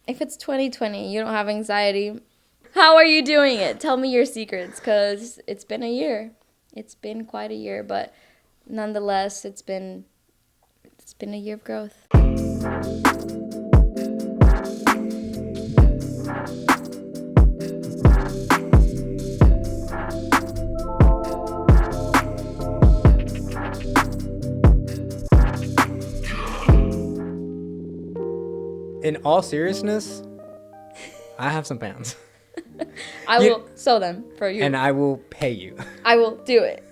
If it's 2020, you don't have anxiety, how are you doing it? Tell me your secrets, because it's been a year. It's been quite a year, but nonetheless, it's been a year of growth. In all seriousness, I have some pants. I will sew them for you. And I will pay you. I will do it.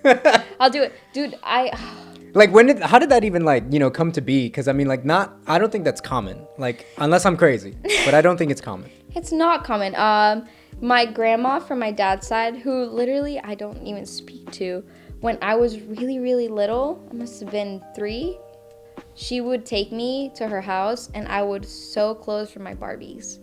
I'll do it. Dude, Like, how did that even, like, come to be? Because, I mean, like, I don't think that's common. Like, unless I'm crazy. But I don't think it's common. It's not common. My grandma from my dad's side, who literally I don't even speak to, when I was really, really little, I must have been 3, she would take me to her house and I would sew clothes for my Barbies.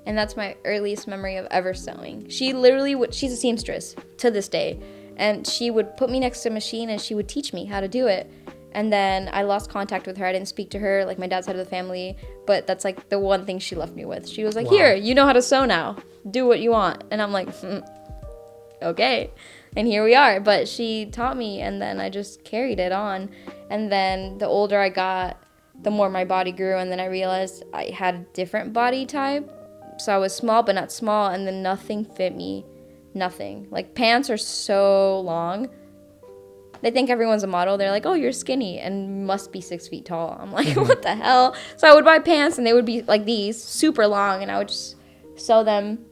And that's my earliest memory of ever sewing. She literally she's a seamstress to this day. And she would put me next to a machine and she would teach me how to do it. And then I lost contact with her. I didn't speak to her, like my dad's side of the family. But that's like the one thing she left me with. She was like, Here, you know how to sew now. Do what you want. And I'm like, okay. And here we are. But she taught me and then I just carried it on. And then the older I got, the more my body grew. And then I realized I had a different body type. So I was small, but not small. And then nothing fit me. Nothing. Like, pants are so long. They think everyone's a model. They're like, oh, you're skinny and must be 6 feet tall. I'm like, what the hell? So I would buy pants and they would be like these, super long, and I would just sew them.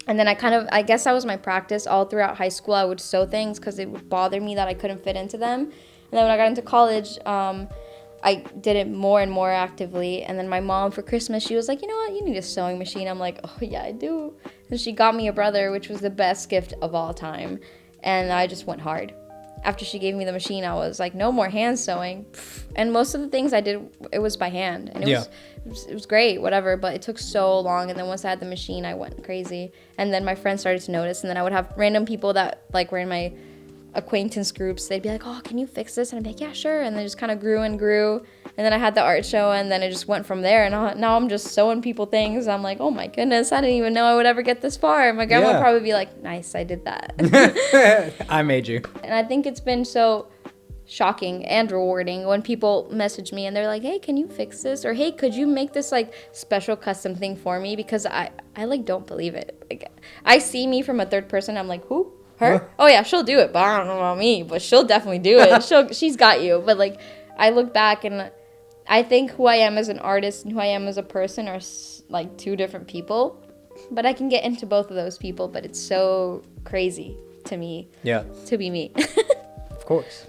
And then I guess that was my practice all throughout high school. I would sew things because it would bother me that I couldn't fit into them. And then when I got into college, I did it more and more actively. And then my mom for Christmas, she was like, you know what? You need a sewing machine. I'm like, oh, yeah, I do. And she got me a brother, which was the best gift of all time. And I just went hard. After she gave me the machine, I was like, no more hand sewing. And most of the things I did, it was by hand. And it was great, whatever. But it took so long. And then once I had the machine, I went crazy. And then my friends started to notice. And then I would have random people that like were in my acquaintance groups. They'd be like, oh, can you fix this? And I'd be like, yeah, sure. And then it just kind of grew and grew. And then I had the art show, and then it just went from there. And now I'm just sewing people things. I'm like, oh my goodness, I didn't even know I would ever get this far. And my grandma would probably be like, nice, I did that. I made you. And I think it's been so shocking and rewarding when people message me and they're like, hey, can you fix this? Or hey, could you make this like special custom thing for me? Because I like don't believe it. Like, I see me from a third person. I'm like, who? Her? What? Oh yeah, she'll do it, but I don't know about me, but she'll definitely do it. She's got you. But like, I look back and I think who I am as an artist and who I am as a person are like two different people. But I can get into both of those people, but it's so crazy to me. Yeah. To be me. Of course.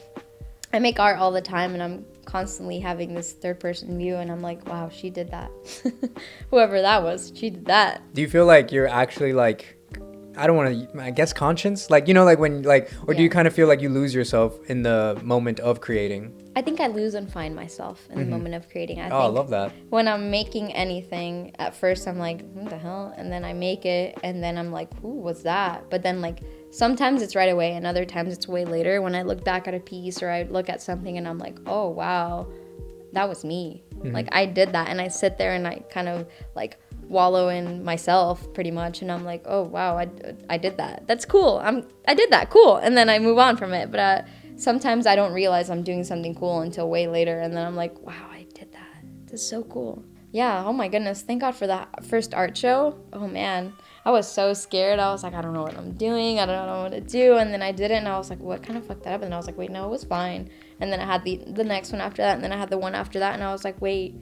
I make art all the time and I'm constantly having this third person view and I'm like, wow, she did that. Whoever that was, she did that. Do you feel like you're actually like, I don't want to, I guess conscious? Like, you know, like when, like, or do you kind of feel like you lose yourself in the moment of creating? I think I lose and find myself in the moment of creating. I love that. When I'm making anything, at first I'm like, what the hell? And then I make it and then I'm like, ooh, what's that? But then like, sometimes it's right away and other times it's way later when I look back at a piece or I look at something and I'm like, oh, wow, that was me. Like, I did that. And I sit there and I kind of like wallow in myself pretty much. And I'm like, oh, wow, I did that. That's cool. I did that. Cool. And then I move on from it. But sometimes I don't realize I'm doing something cool until way later. And then I'm like, wow, I did that. This is so cool. Yeah. Oh, my goodness. Thank God for that first art show. Oh, man. I was so scared. I was like, I don't know what I'm doing. I don't know what to do. And then I did it, and I was like, what kind of fucked that up? And I was like, wait, no, it was fine. And then I had the next one after that, and then I had the one after that, and I was like, wait,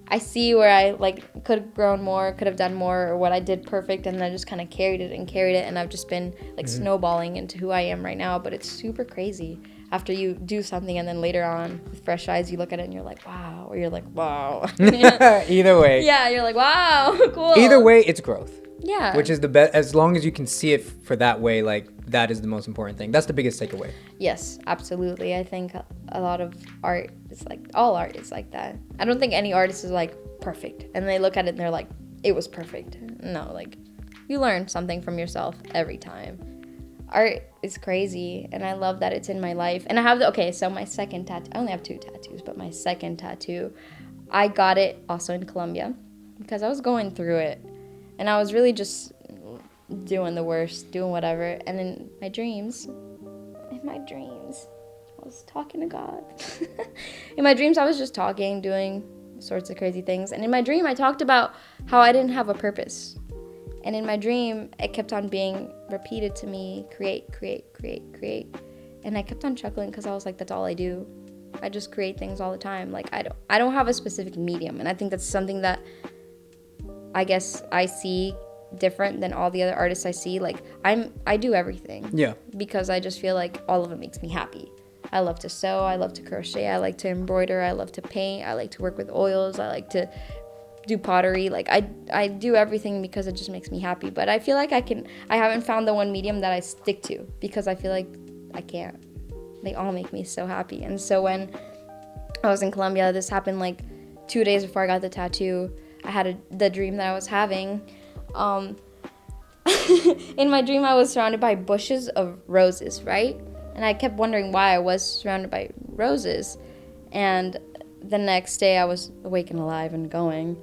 I see where I, like, could have grown more, could have done more, or what I did perfect, and then I just kind of carried it, and I've just been, like, snowballing into who I am right now. But it's super crazy. After you do something, and then later on, with fresh eyes, you look at it, and you're like, wow. Or you're like, wow. Either way. Yeah, you're like, wow, cool. Either way, it's growth. Yeah. Which is the best. As long as you can see it for that way, like, that is the most important thing. That's the biggest takeaway. Yes, absolutely. I think a lot of art is like, all art is like that. I don't think any artist is like perfect. And they look at it and they're like, it was perfect. No, like, you learn something from yourself every time. Art is crazy. And I love that it's in my life. And I have so my second tattoo, I only have 2 tattoos, but my second tattoo, I got it also in Colombia. because I was going through it. And I was really just doing the worst, doing whatever. And in my dreams, I was talking to God. In my dreams, I was just talking, doing sorts of crazy things. And in my dream, I talked about how I didn't have a purpose. And in my dream, it kept on being repeated to me, create, create, create, create. And I kept on chuckling because I was like, that's all I do. I just create things all the time. Like, I don't have a specific medium. And I think that's something that I guess I see different than all the other artists I see. Like, I do everything. Yeah. Because I just feel like all of it makes me happy. I love to sew, I love to crochet, I like to embroider, I love to paint, I like to work with oils, I like to do pottery. Like, I do everything because it just makes me happy. But I feel like I haven't found the one medium that I stick to, because I feel like I can't. They all make me so happy. And so when I was in Colombia, this happened like 2 days before I got the tattoo. I had the dream that I was having. In my dream, I was surrounded by bushes of roses, right? And I kept wondering why I was surrounded by roses. And the next day, I was awake and alive and going.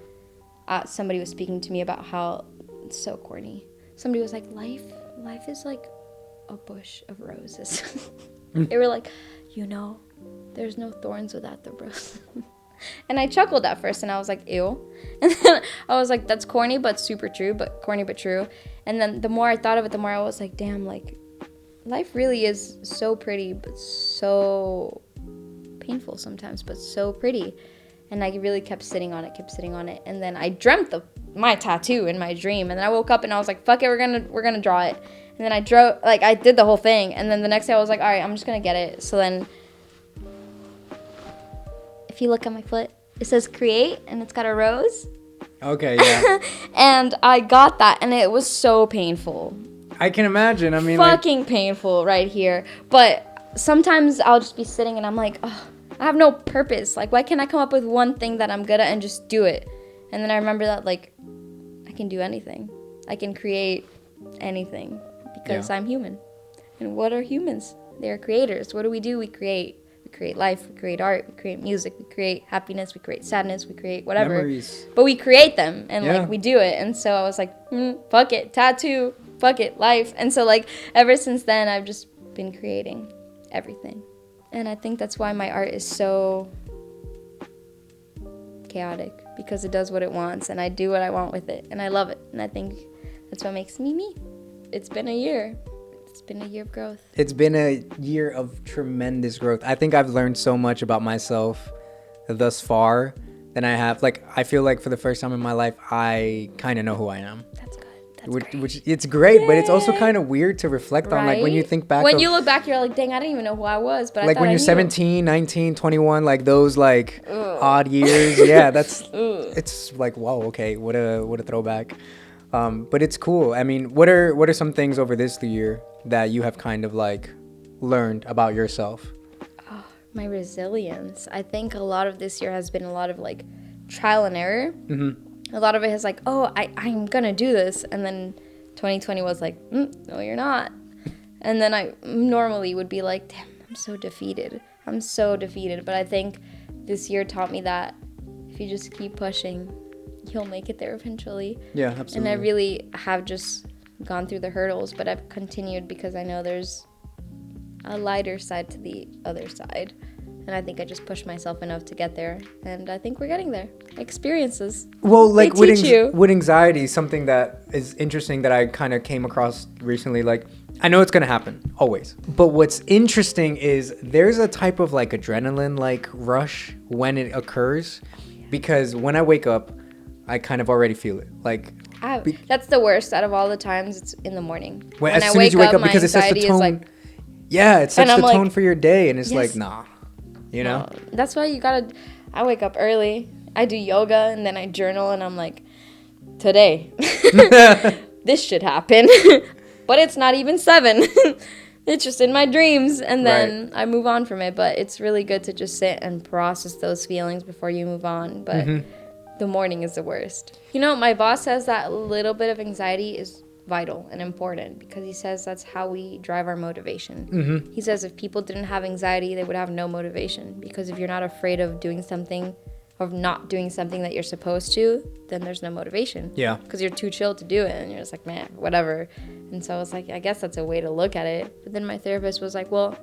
Somebody was speaking to me about how it's so corny. Somebody was like, life is like a bush of roses. They were like, there's no thorns without the rose. And I chuckled at first, and I was like, ew. And then I was like, that's corny but super true, but corny but true. And then the more I thought of it, the more I was like, damn, like, life really is so pretty, but so painful sometimes, but so pretty. And I really kept sitting on it. And then I dreamt my tattoo in my dream. And then I woke up and I was like, fuck it, we're gonna draw it. And then I did the whole thing. And then the next day I was like, all right, I'm just gonna get it. So then, if you look at my foot, it says create, and it's got a rose. Okay, yeah. And I got that, and it was so painful. I can imagine. I mean, fucking painful right here. But sometimes I'll just be sitting and I'm like, oh, I have no purpose. Like, why can't I come up with one thing that I'm good at and just do it? And then I remember that, like, I can do anything. I can create anything because I'm human. And what are humans? They're creators. What do? We create. We create life, we create art, we create music, we create happiness, we create sadness, we create whatever. Memories. But we create them, and like, we do it. And so I was like, fuck it, tattoo, fuck it, life. And so, like, ever since then, I've just been creating everything. And I think that's why my art is so chaotic, because it does what it wants, and I do what I want with it, and I love it. And I think that's what makes me me. It's been a year. It's been a year of growth. It's been a year of tremendous growth. I think I've learned so much about myself thus far than I have. Like, I feel like for the first time in my life, I kind of know who I am. That's good. Which it's great, but it's also kind of weird to reflect on. Like, when you think back. When you look back, you're like, dang, I didn't even know who I was. But like, when you're 17, 19, 21, like those like odd years. Yeah, that's it's like, wow, okay, what a throwback. But it's cool. I mean, what are some things over this year that you have kind of like learned about yourself? Oh, my resilience. I think a lot of this year has been a lot of like trial and error. Mm-hmm. A lot of it is like, oh, I'm gonna do this, and then 2020 was like, no, you're not. And then I normally would be like, damn, I'm so defeated. But I think this year taught me that if you just keep pushing, you'll make it there eventually. Yeah, absolutely. And I really have just gone through the hurdles, but I've continued because I know there's a lighter side to the other side. And I think I just pushed myself enough to get there. And I think we're getting there. Experiences. Well, like with anxiety, something that is interesting that I kind of came across recently, like, I know it's going to happen, always. But what's interesting is there's a type of like adrenaline like rush when it occurs. Because when I wake up, I kind of already feel it. Like, that's the worst out of all the times. It's in the morning. When as soon as you wake up, because it sets the tone. Like, yeah, it sets the tone for your day, and it's like, nah, you know. No, that's why I wake up early. I do yoga, and then I journal, and I'm like, today, this should happen, but it's not even 7. It's just in my dreams, and then I move on from it. But it's really good to just sit and process those feelings before you move on. But the morning is the worst. You know, my boss says that a little bit of anxiety is vital and important, because he says that's how we drive our motivation. He says if people didn't have anxiety, they would have no motivation, because if you're not afraid of doing something of not doing something that you're supposed to, then there's no motivation. Yeah. Because you're too chill to do it, and you're just like, man, whatever. And so I was like, I guess that's a way to look at it. But then my therapist was like, well,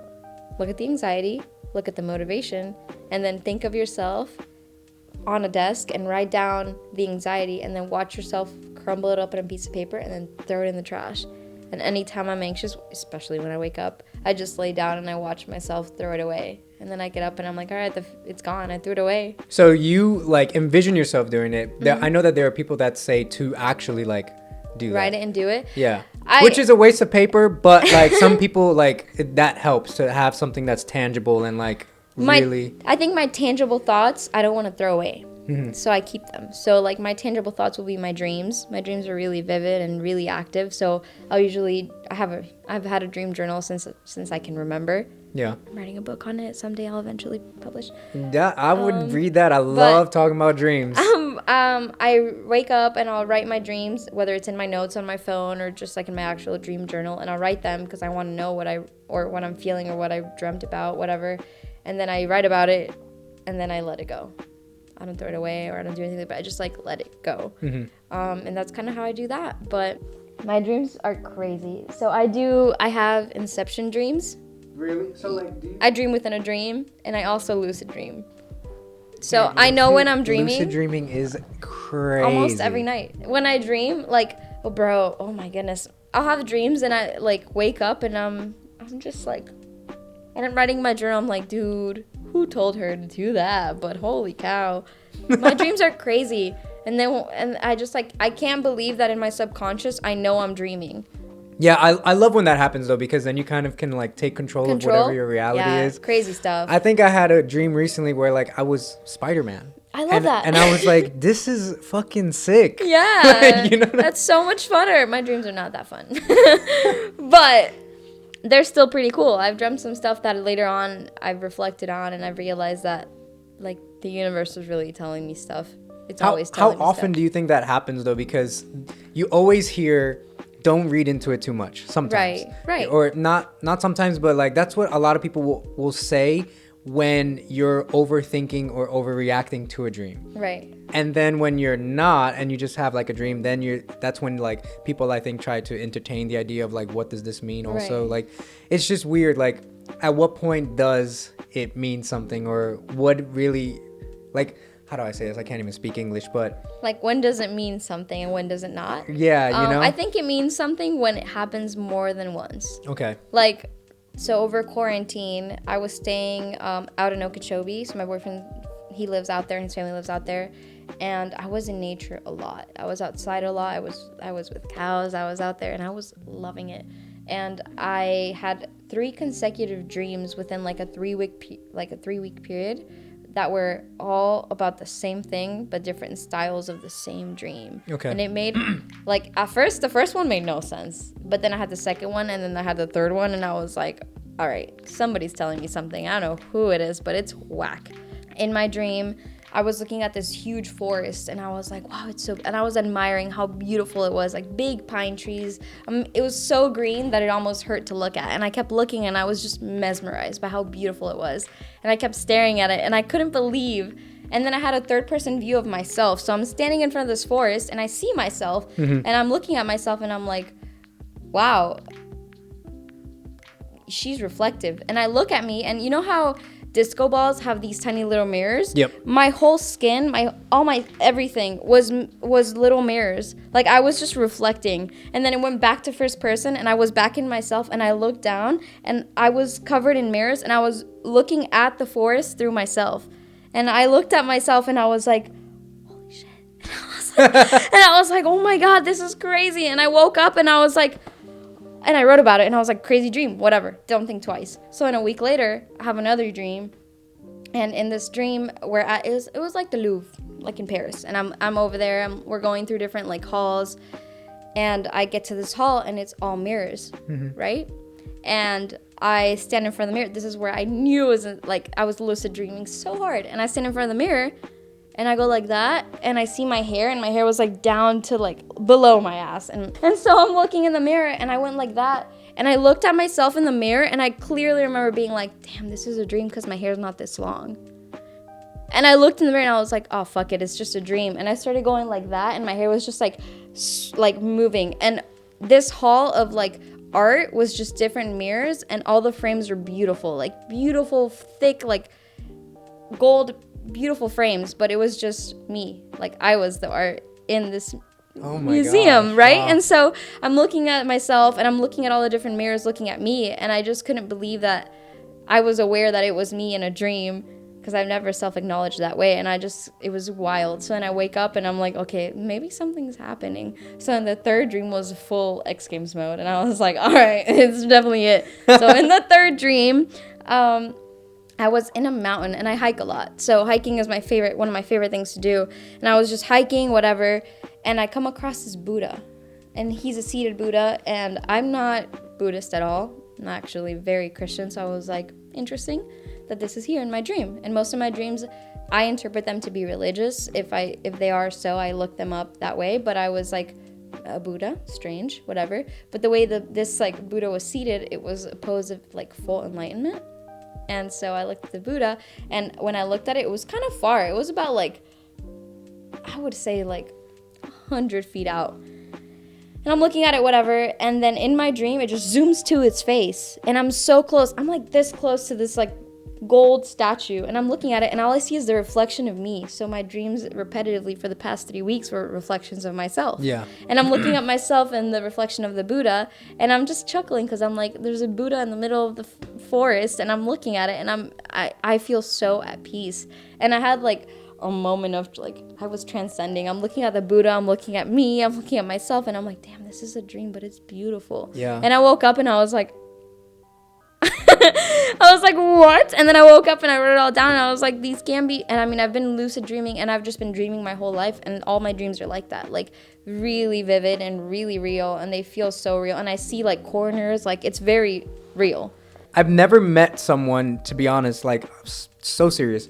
look at the anxiety, look at the motivation, and then think of yourself on a desk and write down the anxiety, and then watch yourself crumble it up in a piece of paper and then throw it in the trash. And anytime I'm anxious, especially when I wake up, I just lay down and I watch myself throw it away. And then I get up and I'm like, all right, it's gone. I threw it away. So you like envision yourself doing it. I know that there are people that say to actually like do that. Write it and do it. Yeah. Which is a waste of paper, but like some people like that helps to have something that's tangible and like really. I think my tangible thoughts, I don't want to throw away. So I keep them. So like my tangible thoughts will be my dreams. My dreams are really vivid and really active. So I've had a dream journal since I can remember. Yeah. I'm writing a book on it. Someday I'll eventually publish. Yeah, I would read that. I love talking about dreams. I wake up and I'll write my dreams, whether it's in my notes on my phone or just like in my actual dream journal, and I'll write them because I want to know what I'm feeling or what I dreamt about, whatever. And then I write about it, and then I let it go. I don't throw it away or I don't do anything, but I just like let it go. And that's kind of how I do that. But my dreams are crazy. So I have inception dreams. Really? So like I dream within a dream, and I also lucid dream. So I know when I'm dreaming. Lucid dreaming is crazy. Almost every night. When I dream, like, oh my goodness. I'll have dreams and I like wake up and I'm just like, and I'm writing my journal. I'm like, dude, who told her to do that? But holy cow. My dreams are crazy. And I just like, I can't believe that in my subconscious, I know I'm dreaming. Yeah, I love when that happens though, because then you kind of can like take control of whatever your reality is. Crazy stuff. I think I had a dream recently where like I was Spider-Man. I love that. And I was like, this is fucking sick. Yeah. You know that's so much funner. My dreams are not that fun. But they're still pretty cool. I've dreamt some stuff that later on I've reflected on, and I've realized that like the universe was really telling me stuff. It's always telling me stuff. How often do you think that happens though? Because you always hear, don't read into it too much sometimes. Right. Or not sometimes, but like that's what a lot of people will say when you're overthinking or overreacting to a dream. Right. And then when you're not and you just have like a dream, then that's when like people I think try to entertain the idea of like, what does this mean also? Right. Like it's just weird. Like at what point does it mean something, or what really, like, how do I say this? I can't even speak English, but like when does it mean something and when does it not? Yeah, you know? I think it means something when it happens more than once. Okay. Like, so over quarantine, I was staying out in Okeechobee. So my boyfriend, he lives out there, and his family lives out there. And I was in nature a lot. I was outside a lot. I was with cows. I was out there, and I was loving it. And I had 3 consecutive dreams within like a 3-week period that were all about the same thing, but different styles of the same dream. Okay. And it made, like, at first, the first one made no sense. But then I had the second one, and then I had the third one, and I was like, all right, somebody's telling me something. I don't know who it is, but it's whack. In my dream, I was looking at this huge forest, and I was like, wow, it's so, and I was admiring how beautiful it was, like big pine trees. It was so green that it almost hurt to look at, and I kept looking, and I was just mesmerized by how beautiful it was, and I kept staring at it, and I couldn't believe. And then I had a third-person view of myself, so I'm standing in front of this forest, and I see myself, and I'm looking at myself, and I'm like, wow, she's reflective. And I look at me, and you know how disco balls have these tiny little mirrors? Yep. My whole skin, all my everything was little mirrors. Like I was just reflecting. And then it went back to first person, and I was back in myself, and I looked down, and I was covered in mirrors, and I was looking at the forest through myself. And I looked at myself, and I was like, holy shit. And I was like, oh my God, this is crazy. And I woke up, and I was like, and I wrote about it, and I was like, crazy dream, whatever, don't think twice. So then a week later, I have another dream, and in this dream where it was like the Louvre, like in Paris, and I'm over there, we're going through different like halls, and I get to this hall, and it's all mirrors, right? And I stand in front of the mirror. This is where I knew it was like I was lucid dreaming so hard, and I stand in front of the mirror, and I go like that, and I see my hair, and my hair was like down to like below my ass. And so I'm looking in the mirror, and I went like that, and I looked at myself in the mirror, and I clearly remember being like, damn, this is a dream because my hair's not this long. And I looked in the mirror and I was like, oh, fuck it, it's just a dream. And I started going like that, and my hair was just like moving. And this hall of like art was just different mirrors, and all the frames were beautiful, like beautiful, thick, like gold, beautiful frames. But it was just me. Like I was the art in this museum, gosh, right? Wow. And so I'm looking at myself, and I'm looking at all the different mirrors looking at me, and I just couldn't believe that I was aware that it was me in a dream, because I've never self-acknowledged that way. And it was wild. So then I wake up and I'm like, okay, maybe something's happening. So then the third dream was full X Games mode, and I was like, all right, it's definitely it. So in the third dream, I was in a mountain, and I hike a lot. So hiking is one of my favorite things to do. And I was just hiking, whatever, and I come across this Buddha, and he's a seated Buddha, and I'm not Buddhist at all. I'm actually very Christian. So I was like, interesting that this is here in my dream. And most of my dreams, I interpret them to be religious. If they are so, I look them up that way. But I was like, a Buddha, strange, whatever. But the way this like Buddha was seated, it was a pose of like full enlightenment. And so I looked at the Buddha, and when I looked at it, it was kind of far. It was about like, I would say like 100 feet out. And I'm looking at it, whatever, and then in my dream, it just zooms to its face. And I'm so close. I'm like this close to this like gold statue, and I'm looking at it, and all I see is the reflection of me. So my dreams repetitively for the past 3 weeks were reflections of myself. Yeah. And I'm looking at myself in the reflection of the Buddha, and I'm just chuckling because I'm like, there's a Buddha in the middle of the forest, and I'm looking at it, and I feel so at peace. And I had like a moment of like, I was transcending. I'm looking at the Buddha, I'm looking at me, I'm looking at myself, and I'm like, damn, this is a dream, but it's beautiful. Yeah. And I woke up and I was like, I was like, what? And then I woke up and I wrote it all down, and I was like, these can be. And I mean, I've been lucid dreaming, and I've just been dreaming my whole life, and all my dreams are like that, like really vivid and really real, and they feel so real. And I see like corners, like it's very real. I've never met someone, to be honest, like so serious,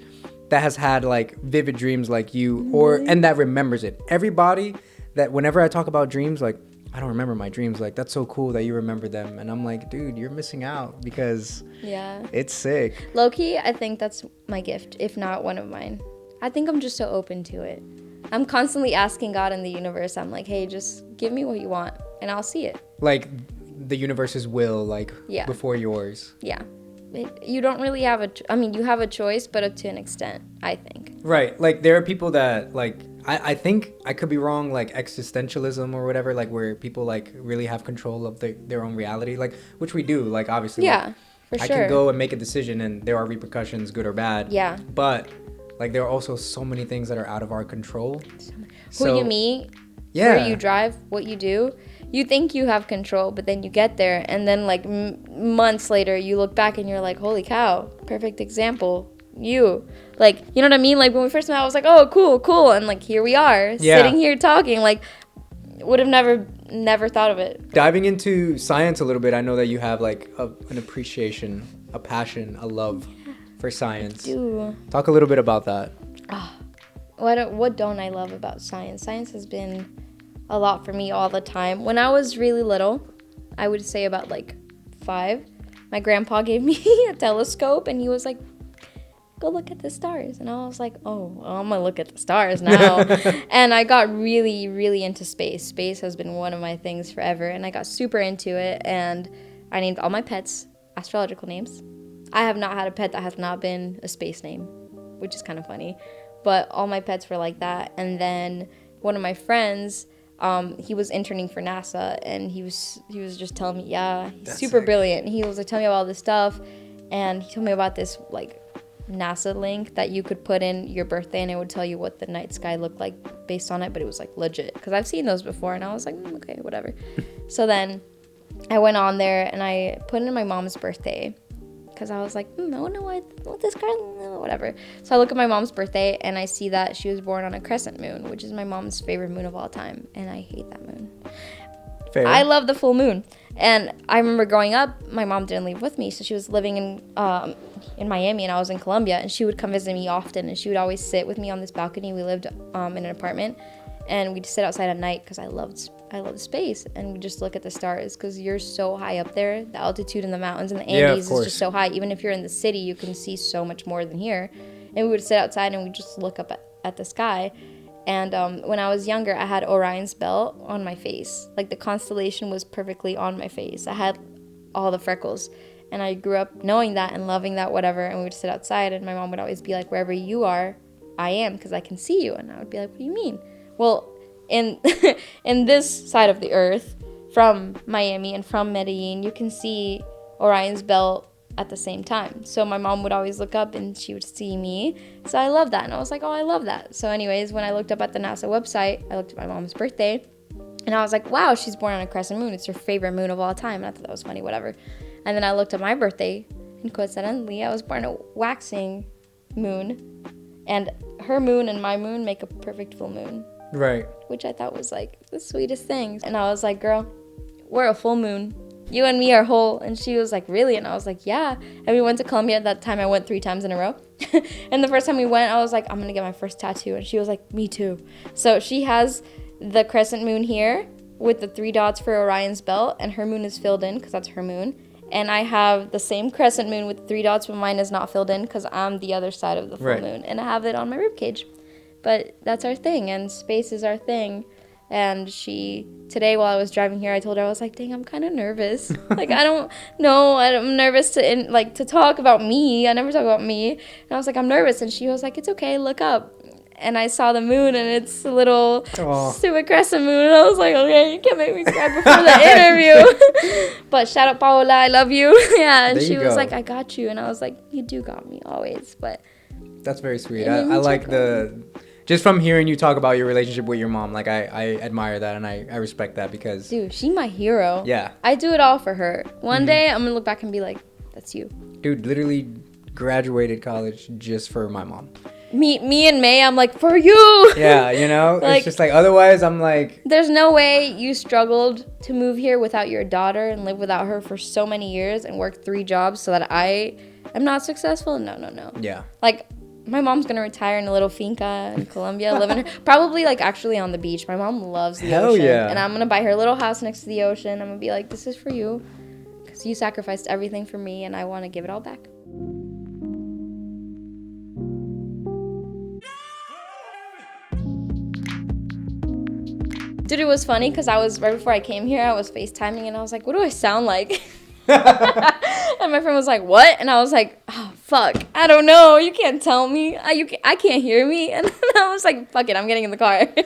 that has had like vivid dreams like you, and that remembers it. Everybody that whenever I talk about dreams, like, I don't remember my dreams. Like, that's so cool that you remember them. And I'm like, dude, you're missing out, because it's sick. Low-key, I think that's my gift, if not one of mine. I think I'm just so open to it. I'm constantly asking God in the universe. I'm like, hey, just give me what you want, and I'll see it. Like the universe's will, like before yours. Yeah. You don't really have you have a choice, but to an extent, I think. Right. Like, there are people that, like, I think I could be wrong, like existentialism or whatever, like where people like really have control of their own reality, like, which we do, like, obviously. Yeah, like, for sure. I can go and make a decision, and there are repercussions, good or bad. Yeah. But like, there are also so many things that are out of our control. Who you meet, where you drive, what you do. You think you have control, but then you get there, and then like months later, you look back and you're like, holy cow, perfect example. You know what I mean? Like, when we first met, I was like, oh, cool, and like, here we are sitting here talking. Like, would have never thought of it. Diving into science a little bit, I know that you have like an appreciation, a passion, a love for science. I do. Talk a little bit about that. What don't I love about science? Science has been a lot for me all the time. When I was really little, I would say about like 5, my grandpa gave me a telescope, and he was like, go look at the stars. And I was like, oh, well, I'm gonna look at the stars now. And I got really, really into space. Space has been one of my things forever, and I got super into it, and I named all my pets astrological names. I have not had a pet that has not been a space name, which is kind of funny, but all my pets were like that. And then one of my friends, he was interning for NASA, and he was just telling me, he's super brilliant. He was like, tell me about all this stuff, and he told me about this like NASA link that you could put in your birthday, and it would tell you what the night sky looked like based on it, but it was like legit, because I've seen those before, and I was like, okay, whatever. So then I went on there, and I put in my mom's birthday, because I was like, I don't know what this card, whatever. So I look at my mom's birthday, and I see that she was born on a crescent moon, which is my mom's favorite moon of all time, and I hate that moon. Fair. I love the full moon. And I remember growing up, my mom didn't live with me, so she was living in Miami, and I was in Colombia, and she would come visit me often, and she would always sit with me on this balcony. We lived in an apartment, and we'd sit outside at night, because I loved space, and we just look at the stars, because you're so high up there. The altitude in the mountains in the Andes is just so high. Even if you're in the city, you can see so much more than here. and we would sit outside and we'd just look up at the sky. And when I was younger, I had Orion's belt on my face. Like, the constellation was perfectly on my face. I had all the freckles. And I grew up knowing that and loving that, whatever. And we would sit outside, and my mom would always be like, wherever you are, I am, because I can see you. And I would be like, what do you mean? Well, in in this side of the earth, from Miami and from Medellin, you can see Orion's belt at the same time. So my mom would always look up and she would see me. So I love that. And I was like, oh, I love that. So anyways, when I looked up at the NASA website, I looked at my mom's birthday, and I was like, wow, she's born on a crescent moon. It's her favorite moon of all time. And I thought that was funny, whatever. And then I looked at my birthday, and coincidentally, I was born a waxing moon. And her moon and my moon make a perfect full moon. Right. Which I thought was like the sweetest thing. And I was like, girl, we're a full moon. You and me are whole. And she was like, really? And I was like, yeah. And we went to Colombia. At that time, I went 3 times in a row. And the first time we went, I was like, I'm going to get my first tattoo. And she was like, me too. So she has the crescent moon here with the 3 dots for Orion's belt. And her moon is filled in because that's her moon. And I have the same crescent moon with 3 dots, but mine is not filled in because I'm the other side of the full moon. And I have it on my ribcage. But that's our thing, and space is our thing. And today while I was driving here, I told her, I was like, dang, I'm kind of nervous. Like, I don't know. I'm nervous to talk about me. I never talk about me. And I was like, I'm nervous. And she was like, it's okay, look up. And I saw the moon, and it's a little stupid crescent moon. And I was like, okay, you can't make me cry before the interview. But shout out, Paola, I love you. Yeah, and she was like, I got you. And I was like, you do got me always. But that's very sweet. I like just from hearing you talk about your relationship with your mom, like I admire that, and I respect that because... Dude, she's my hero. Yeah. I do it all for her. One day, I'm going to look back and be like, that's you. Dude, literally graduated college just for my mom. Me and May, I'm like, for you. Yeah, like, it's just like, otherwise I'm like... There's no way you struggled to move here without your daughter and live without her for so many years and work 3 jobs so that I am not successful. No. Yeah. Like, my mom's going to retire in a little finca in Colombia, probably like actually on the beach. My mom loves the ocean. Yeah. And I'm going to buy her a little house next to the ocean. I'm going to be like, this is for you because you sacrificed everything for me and I want to give it all back. Dude, it was funny because right before I came here, I was FaceTiming and I was like, what do I sound like? And my friend was like, what? And I was like, oh, fuck. I don't know. You can't tell me. I can't hear me. And I was like, fuck it. I'm getting in the car. But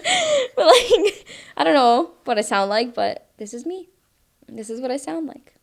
like, I don't know what I sound like, but this is me. This is what I sound like.